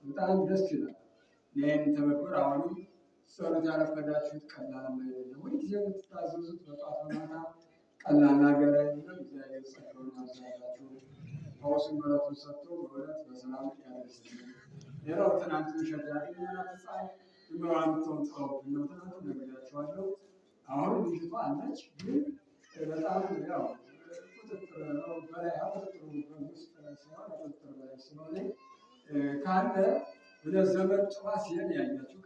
በጣም ደስ ይላል። ይህን ትብብር አሁንም ጸሎት ያረፈዳችሁት ቀላል አይደለም። ሁልጊዜ የምትታዘዙት በጧት በማታ ቀላል ነገር አይደለም። እግዚአብሔር ጸጋውን ያብዛላችሁ፣ ፈውስን ምሕረቱን ሰጥቶ በእውነት በሰላም ያደርስልን። ሌላው ትናንት ምሽት ያገኘናት ሕፃን ዝም ብላ የምትሆን ጥለውብን ነው። ትናንት ነግሬያቸዋለሁ። አሁን ልጅቷ አለች፣ ግን በጣም ያው ቁጥጥር በላይ ቁጥጥሩ ውስጥ ሲሆን ቁጥጥር በላይ ስለሆነ ካለ ወደ ዘመድ ጥዋ ሲሄድ ያያችሁ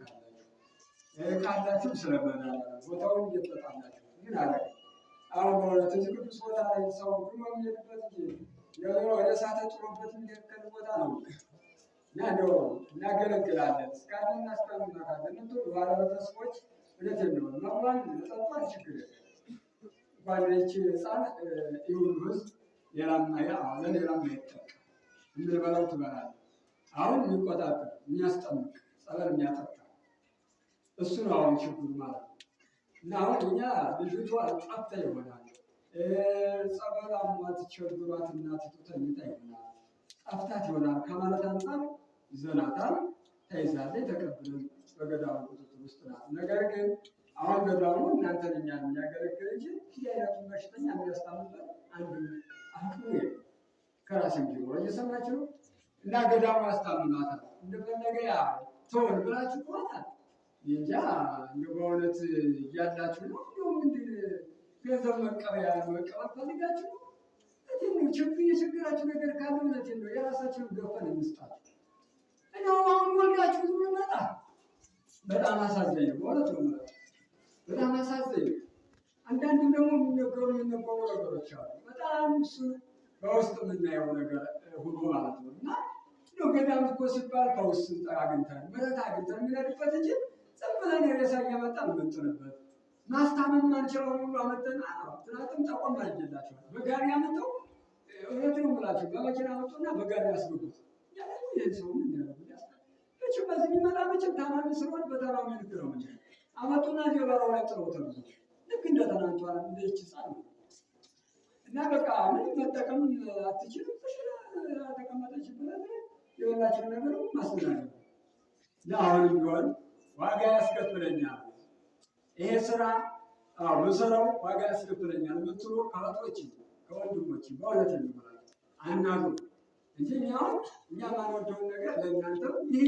ካላችሁ ስለበላ ቦታውን እየተጣላችሁ ግን አለ። አሁን በእውነት እዚህ ቅዱስ ቦታ ላይ ሰው ብሎ የሚሄድበት እንጂ ወደ እሳት ጥሎበት የሚሄድበት ቦታ ነው እና እንደው እናገለግላለን እስካለ እናስቀምጣለን። እንትን ባለቤተሰቦች እውነቴን ነው መብሏን መጠጧን ችግር የለም። እንኳን ይህች ሕፃን ይሁን ህዝብ ሌላም አይጠቀም የምንበላው ትበላለች። አሁን የሚቆጣጠር የሚያስጠምቅ ጸበል የሚያጠጣ እሱ ነው አሁን ችግሩ ማለት ነው። እና አሁን እኛ ልጅቷ ጠፍታ ይሆናል ጸበል አሟት ቸግሯት እናቲቱ ተኝታ ይሆናል ጠፍታት ይሆናል ከማለት አንፃር ይዘናታል። ተይዛለች፣ ተቀብለን በገዳሙ ቁጥጥር ውስጥ ናት። ነገር ግን አሁን ገዳሙ እናንተን እኛን የሚያገለግል እንጂ ይህ አይነቱን በሽተኛ የሚያስታምበት አንዱ አቅሙ ከራስን ጀምሮ እየሰማችሁ ነው። እና ገዳሙ ያስታምማታል። እንደፈለገ ያ ትሆን ብላችሁ ከሆናል እንጃ በእውነት እያላችሁ ነው። እንዲሁም ምንድን ገንዘብ መቀበያ መቀበል ፈልጋችሁ ነው። የችግራችሁ ነገር ካለ እውነቴን ነው የራሳችሁን ገፈን እንስጣችሁ። እንደው አሁን ወልዳችሁ ዝም መጣ በጣም አሳዘኝ ነው በእውነት ነው ማለት በጣም አሳዘኝ። አንዳንድም ደግሞ የሚነገሩ ነገሮች አሉ በጣም እሱ በውስጥ የምናየው ነገር ሁሉ ማለት ነው። እና ገዳም እኮ ሲባል ፈውስ አግኝተን ምሕረት አግኝተን የምንሄድበት እንጂ ዝም ብለን የሬሳ እያመጣን የምንጥልበት ማስታመም ማንችለው ሁሉ አመጠን። ትናንትም ጠቆም አድርጌላቸዋል። በጋሪ አመጣው እውነት ነው የምላቸው በመኪና መጡና በጋሪ ያስገቡት። ይህን ሰው ምን ያደረጉት መቼም በዚህ የሚመጣ መቼም ታማሚ ስለሆነ በተራው ልክ ነው እንጂ አመጡና ጀበራው ላይ ጥለውት ብዙ ልክ እንደተናንቷል እንደች ህፃን ነው። እና በቃ ምን መጠቀም አትችልም። ተቀመጠች ብለን የበላቸው ነገር ማስናገር ለአሁንም ቢሆን ዋጋ ያስከፍለኛል ይሄ ስራ በስራው ዋጋ ያስከፍለኛል የምትሉ ከእህቶች ከወንድሞች በእውነት እንመራለን አናግሩ እንጂ እኛ ማንወደውን ነገር ለእናንተ ይሄ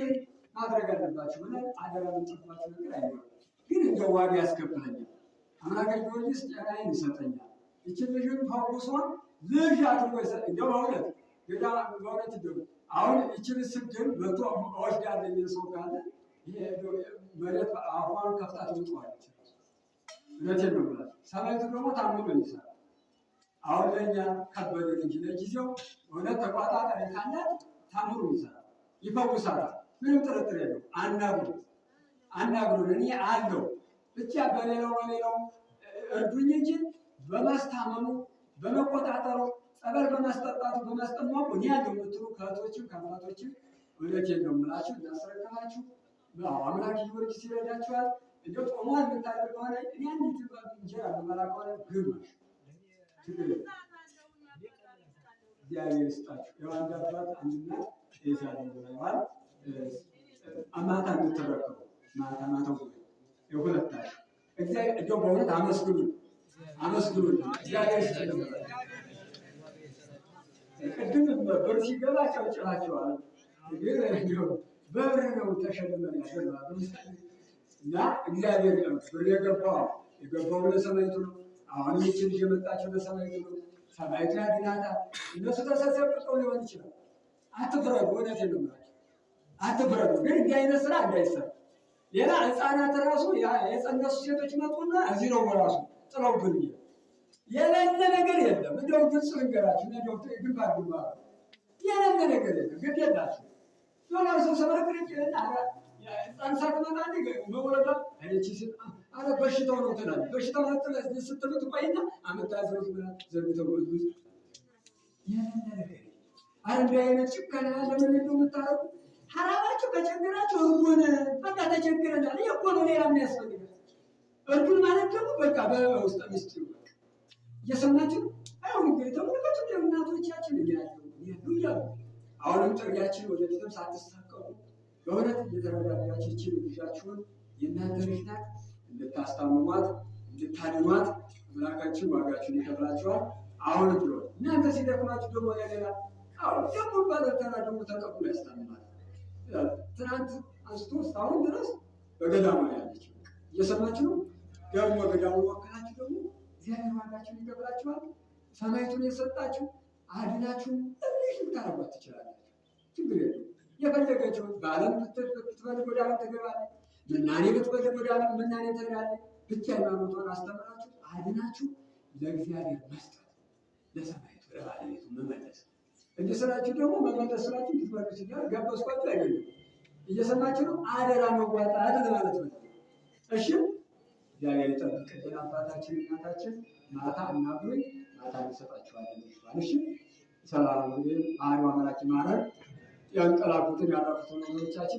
ማድረግ አለባችሁ ብለን አደራ የምንጽፍባችሁ ነገር አይኖርም። ግን እንደው ዋጋ ያስከፍለኛል አምላከ ጊዮርጊስ ጤናዬን ይሰጠኛል ይችን ልጅን ፈውሷን ልጅ አድርጎ ይሰጠ እንደው በእውነት እንደው አሁን ይችን ስግን መቶ እወስዳለሁ የሚል ሰው ካለ መሬት አፏን ከፍታ ትውጠዋለች። እውነቴን ነው የምላችሁ። ሰማዕቱ ደግሞ ታምኖ ይሰራል። አሁን ለእኛ ከበደን እንጂ ለጊዜው እውነት ተቋጣጣሪ ካላት ታምኖ ይሰራል፣ ይፈውሳታል። ምንም ጥርጥር የለው። አናግሩን እኔ አለው ብቻ በሌላው እርዱኝ እንጂ በማስታመሙ በመቆጣጠሩ ጸበል በማስጠጣቱ በማስጠማቁ እኔ ያለው የምትሉ ከእህቶችም ከአባቶችም እውነቴን ነው የምላችሁ እናስረክባችሁ። አምላክ ጊዮርጊስ ይረዳችኋል። እንደው ጦሟን የምታደርግ ከሆነ እኔ አንዲት እንጀራ በመላ ከሆነ ግማሽ ችግር እግዚአብሔር ይስጣችሁ። ያው አንድ አባት አንድ እናት ይዛሉ ብለዋል። ማታ የምትረከቡ ማታው የሁለታችሁ እግዚአብሔር እንደው በእውነት አመስግኑ እግዚአብሔር ይስጥልን። ቅድም ብር ሲገባ ጨብጭባቸዋል። በር ነው ተሸልመን ያገባሉ እና እግዚአብሔር ነው ብር የገባው ለሰማዕቱ ነው። አሁን ይህችን ልጅ የመጣችው ለሰማዕቱ ነው። ሰማዕቱ ያድናታል። እነሱ ተሰብስበው ሊሆን ይችላል። አትፍረዱ። እውነቴን ነው የምላቸው አትፍረዱ። ግን እንዲህ አይነት ስራ እንዳይሰራ ሌላ ህፃናት ራሱ የጸነሱ ሴቶች መጡና እዚህ ነው በራሱ ጥለውብን የሌለ ነገር የለም። እንደው ግልጽ ልንገራችሁ እንደው ግንባር የሌለ ነገር የለም። ግድ የላችሁ ዶላር ሰው ሰበረክረጭ ጸንሳ ትመጣ መውለዳ አረ በሽታው ነው ትላለች። በሽታው ስትሉት ቆይና አመታዘሩት ዘርግተው የሌለ ነገር አረ እንዲህ አይነት ጭካኔ ለምን እንደው የምታረጉ ሐራባችሁ ከቸገራችሁ እርጉን በቃ ተቸግረናል እኮ ነው ሌላ የሚያስፈልጋል። እርጉን ማለት ደግሞ በቃ በውስጥ ሚስጥሩ እየሰማችሁ አሁን እንግዲህ ተመልከቱ እናቶቻችን እያሉ አሁንም ጥሪያችን ወደፊትም ሳትሳቀቁ በእውነት እየተረዳዳችሁ ይችን ልጃችሁን የእናንተ ልጅ ናት እንድታስታምሟት እንድታድኗት አምላካችን ዋጋችሁን ይከፍላችኋል። አሁን ብሎ እናንተ ሲደክማችሁ ደግሞ ለሌላ ደግሞ ባለተራ ደግሞ ተቀብሎ ያስታምማል። ትናንት አንስቶ እስካሁን ድረስ በገዳሙ ያለች እየሰማችሁ ነው። ደግሞ ገዳሙ ወክላችሁ ደግሞ እግዚአብሔር ዋጋችሁን ይከፍላችኋል። ሰማይቱን የሰጣችሁ አድናችሁ እልሽ ልታረጓት ትችላላችሁ። ችግር የለም። የፈለገችውን በዓለም ብትፈልግ ወደ ዓለም ትገባለች። ምናኔ ብትፈልግ ወደ ዓለም ምናኔ ትሄዳለች። ብቻ ሃይማኖቷን አስተምራችሁ አድናችሁ ለእግዚአብሔር መስጠት፣ ለሰማይቱ ለባለቤቱ መመለስ። እንዲህ ስራችሁ ደግሞ መመለስ ስራችሁ ልትመልሱ ሲባል ጋበዝኳችሁ አይደለም። እየሰማችሁ ነው። አደራ መዋጣት ለማለት ነው። እሺ እግዚአብሔር ይጠብቅልን። አባታችን እናታችን ማታ እናግሩኝ ማታ እንሰጣችኋለን። እሺ ሰላም። እንግዲህ ባህሪው አምላክ ይማረን። ያንቀላፉትን ያረፉትን ወገኖቻችን